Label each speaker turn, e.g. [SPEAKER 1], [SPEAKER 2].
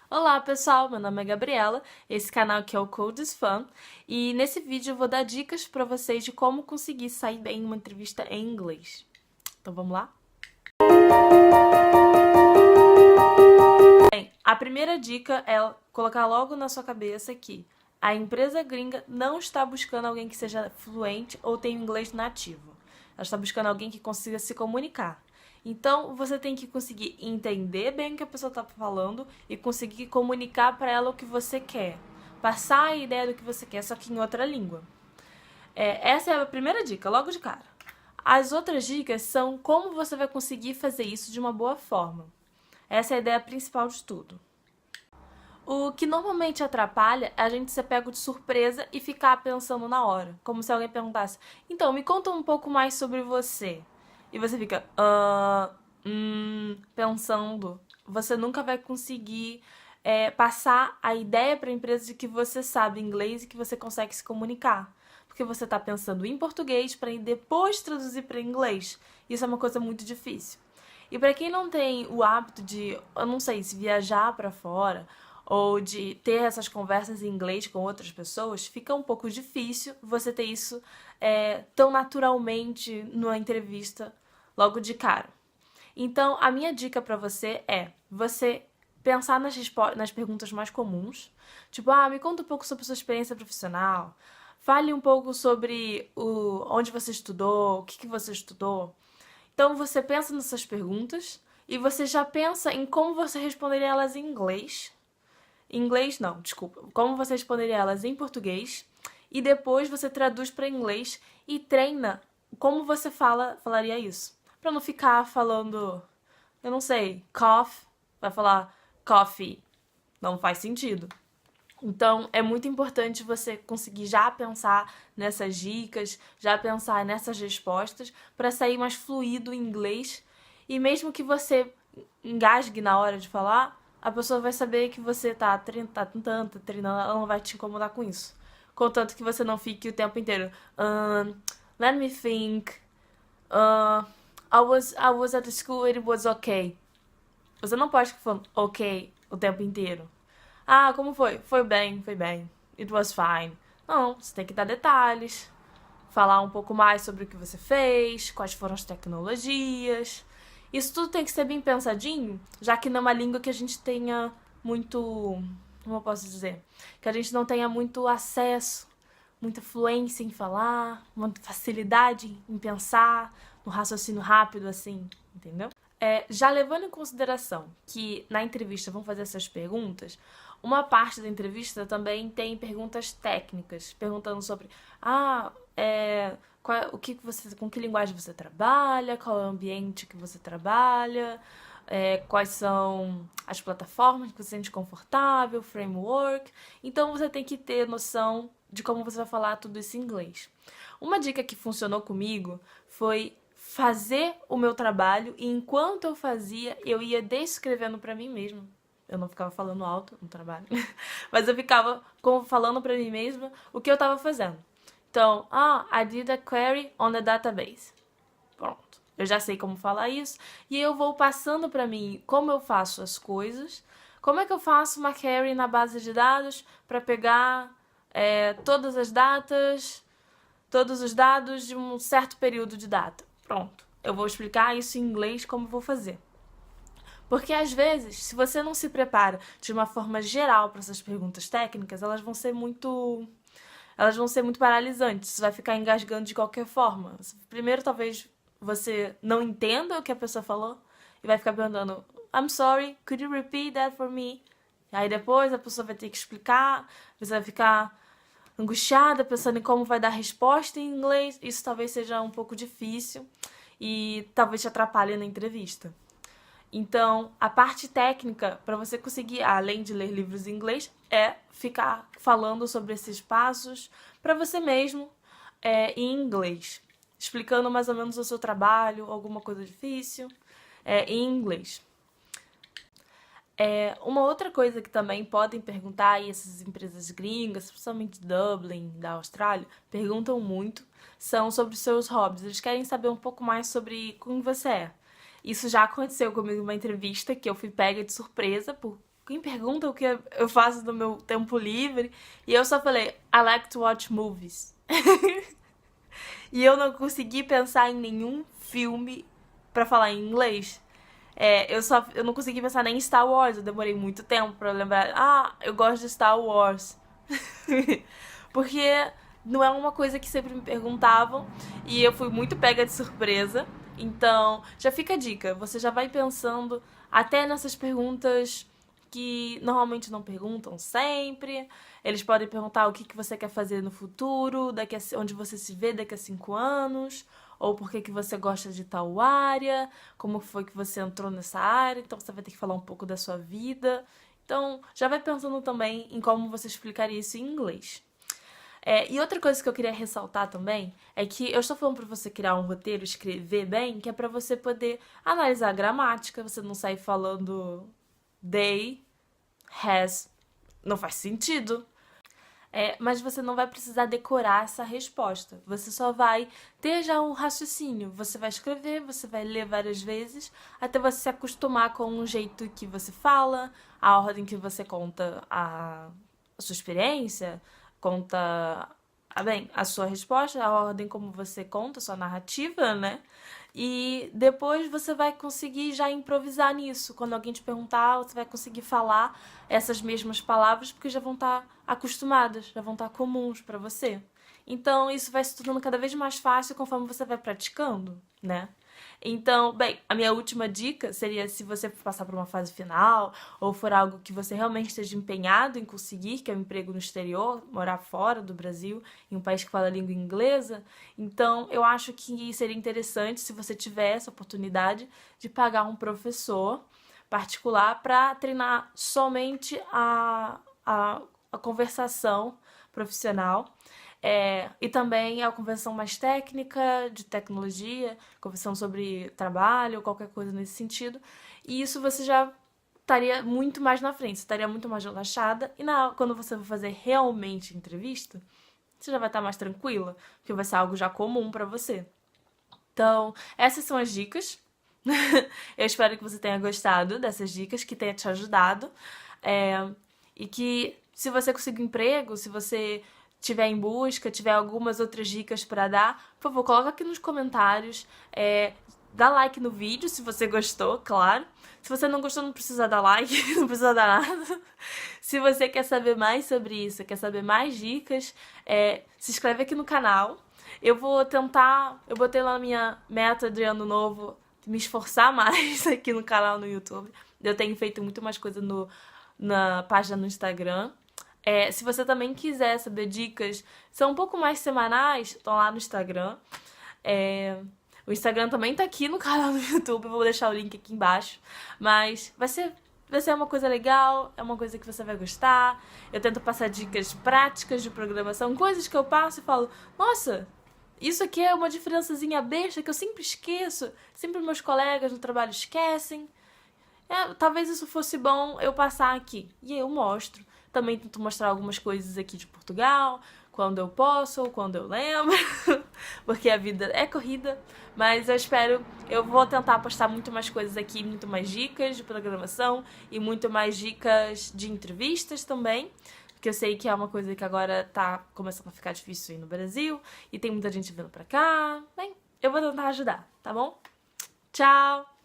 [SPEAKER 1] Olá pessoal, meu nome é Gabriela, esse canal aqui é o Code is Fun e nesse vídeo eu vou dar dicas para vocês de como conseguir sair bem em uma entrevista em inglês. Então vamos lá? Bem, a primeira dica é colocar logo na sua cabeça que a empresa gringa não está buscando alguém que seja fluente ou tenha inglês nativo. Ela está buscando alguém que consiga se comunicar. Então, você tem que conseguir entender bem o que a pessoa está falando e conseguir comunicar para ela o que você quer. Passar a ideia do que você quer, só que em outra língua. Essa é a primeira dica, logo de cara. As outras dicas são como você vai conseguir fazer isso de uma boa forma. Essa é a ideia principal de tudo. O que normalmente atrapalha é a gente ser pego de surpresa e ficar pensando na hora. Como se alguém perguntasse, então, me conta um pouco mais sobre você. E você fica, pensando. Você nunca vai conseguir passar a ideia para a empresa de que você sabe inglês e que você consegue se comunicar. Porque você está pensando em português para depois traduzir para inglês. Isso é uma coisa muito difícil. E para quem não tem o hábito de, eu não sei, se viajar para fora ou de ter essas conversas em inglês com outras pessoas, fica um pouco difícil você ter isso tão naturalmente numa entrevista logo de cara. Então, a minha dica para você é você pensar nas perguntas mais comuns, tipo, me conta um pouco sobre a sua experiência profissional, fale um pouco sobre onde você estudou, o que você estudou. Então você pensa nessas perguntas e você já pensa em como você responderia elas em inglês. Em inglês não, desculpa. Como você responderia elas em português. E depois você traduz para inglês e treina como você falaria isso. Para não ficar falando, eu não sei, cough, vai falar coffee. Não faz sentido. Então, é muito importante você conseguir já pensar nessas dicas, já pensar nessas respostas, para sair mais fluido em inglês. E mesmo que você engasgue na hora de falar, a pessoa vai saber que você tá tentando, tá treinando, ela não vai te incomodar com isso. Contanto que você não fique o tempo inteiro. Let me think. I was at the school, it was okay. Você não pode ficar falando ok o tempo inteiro. Como foi? Foi bem, foi bem. It was fine. Não, você tem que dar detalhes, falar um pouco mais sobre o que você fez, quais foram as tecnologias. Isso tudo tem que ser bem pensadinho, já que não é uma língua que a gente tenha muito, como eu posso dizer, que a gente não tenha muito acesso, muita fluência em falar, muita facilidade em pensar, no raciocínio rápido, assim, entendeu? Já levando em consideração que na entrevista vão fazer essas perguntas, uma parte da entrevista também tem perguntas técnicas, perguntando sobre com que linguagem você trabalha, qual é o ambiente que você trabalha, quais são as plataformas que você se sente confortável, framework. Então você tem que ter noção de como você vai falar tudo isso em inglês. Uma dica que funcionou comigo foi fazer o meu trabalho e enquanto eu fazia, eu ia descrevendo pra mim mesma. Eu não ficava falando alto no trabalho, mas eu ficava falando pra mim mesma o que eu tava fazendo. Então, I did a query on the database. Pronto. Eu já sei como falar isso e eu vou passando pra mim como eu faço as coisas, como é que eu faço uma query na base de dados pra pegar todas as datas, todos os dados de um certo período de data. Pronto. Eu vou explicar isso em inglês como vou fazer. Porque às vezes, se você não se prepara de uma forma geral para essas perguntas técnicas, elas vão ser muito paralisantes. Você vai ficar engasgando de qualquer forma. Primeiro, talvez você não entenda o que a pessoa falou e vai ficar perguntando I'm sorry, could you repeat that for me? Aí depois a pessoa vai ter que explicar, você vai ficar angustiada, pensando em como vai dar resposta em inglês. Isso talvez seja um pouco difícil e talvez te atrapalhe na entrevista. Então, a parte técnica, para você conseguir, além de ler livros em inglês, é ficar falando sobre esses passos para você mesmo em inglês. Explicando mais ou menos o seu trabalho, alguma coisa difícil, em inglês. Uma outra coisa que também podem perguntar, e essas empresas gringas, principalmente Dublin, da Austrália, perguntam muito, são sobre os seus hobbies. Eles querem saber um pouco mais sobre como você é. Isso já aconteceu comigo numa entrevista que eu fui pega de surpresa por quem pergunta o que eu faço no meu tempo livre? E eu só falei, I like to watch movies. E eu não consegui pensar em nenhum filme pra falar em inglês. Eu não consegui pensar nem em Star Wars, eu demorei muito tempo pra lembrar. Ah, eu gosto de Star Wars. Porque não é uma coisa que sempre me perguntavam e eu fui muito pega de surpresa. Então, já fica a dica, você já vai pensando até nessas perguntas que normalmente não perguntam sempre. Eles podem perguntar o que você quer fazer no futuro, onde você se vê daqui a 5 anos, ou por que você gosta de tal área, como foi que você entrou nessa área, então você vai ter que falar um pouco da sua vida. Então, já vai pensando também em como você explicaria isso em inglês. E outra coisa que eu queria ressaltar também é que eu estou falando para você criar um roteiro, escrever bem, que é para você poder analisar a gramática, você não sair falando they, has, não faz sentido. Mas você não vai precisar decorar essa resposta. Você só vai ter já um raciocínio. Você vai escrever, você vai ler várias vezes, até você se acostumar com o jeito que você fala, a ordem que você conta a sua experiência, conta a sua resposta, a ordem como você conta, a sua narrativa, né? E depois você vai conseguir já improvisar nisso. Quando alguém te perguntar, você vai conseguir falar essas mesmas palavras porque já vão estar acostumadas, já vão estar comuns para você. Então, isso vai se tornando cada vez mais fácil conforme você vai praticando, né? Então, bem, a minha última dica seria se você passar por uma fase final ou for algo que você realmente esteja empenhado em conseguir, que é um emprego no exterior, morar fora do Brasil, em um país que fala a língua inglesa, então eu acho que seria interessante se você tiver essa oportunidade de pagar um professor particular para treinar somente a conversação profissional. E também a conversação mais técnica, de tecnologia, conversação sobre trabalho, qualquer coisa nesse sentido. E isso você já estaria muito mais na frente, você estaria muito mais relaxada. E quando você for fazer realmente entrevista, você já vai estar mais tranquila, porque vai ser algo já comum para você. Então, essas são as dicas. Eu espero que você tenha gostado dessas dicas, que tenha te ajudado. E que se você conseguir um emprego, se você tiver em busca, tiver algumas outras dicas para dar, por favor, coloca aqui nos comentários. Dá like no vídeo se você gostou, claro. Se você não gostou, não precisa dar like, não precisa dar nada. Se você quer saber mais sobre isso, quer saber mais dicas, se inscreve aqui no canal. Eu botei lá na minha meta de ano novo, me esforçar mais aqui no canal no YouTube. Eu tenho feito muito mais coisa na página no Instagram. Se você também quiser saber dicas, são um pouco mais semanais, estão lá no Instagram. O Instagram também tá aqui no canal do YouTube, eu vou deixar o link aqui embaixo. Mas vai ser uma coisa legal, é uma coisa que você vai gostar. Eu tento passar dicas práticas de programação, coisas que eu passo e falo, nossa, isso aqui é uma diferençazinha besta que eu sempre esqueço, sempre meus colegas no trabalho esquecem. Talvez isso fosse bom eu passar aqui. E eu mostro. Também tento mostrar algumas coisas aqui de Portugal, quando eu posso ou quando eu lembro, porque a vida é corrida. Mas eu vou tentar postar muito mais coisas aqui, muito mais dicas de programação e muito mais dicas de entrevistas também, porque eu sei que é uma coisa que agora tá começando a ficar difícil aí no Brasil e tem muita gente vindo pra cá. Bem, eu vou tentar ajudar, tá bom? Tchau!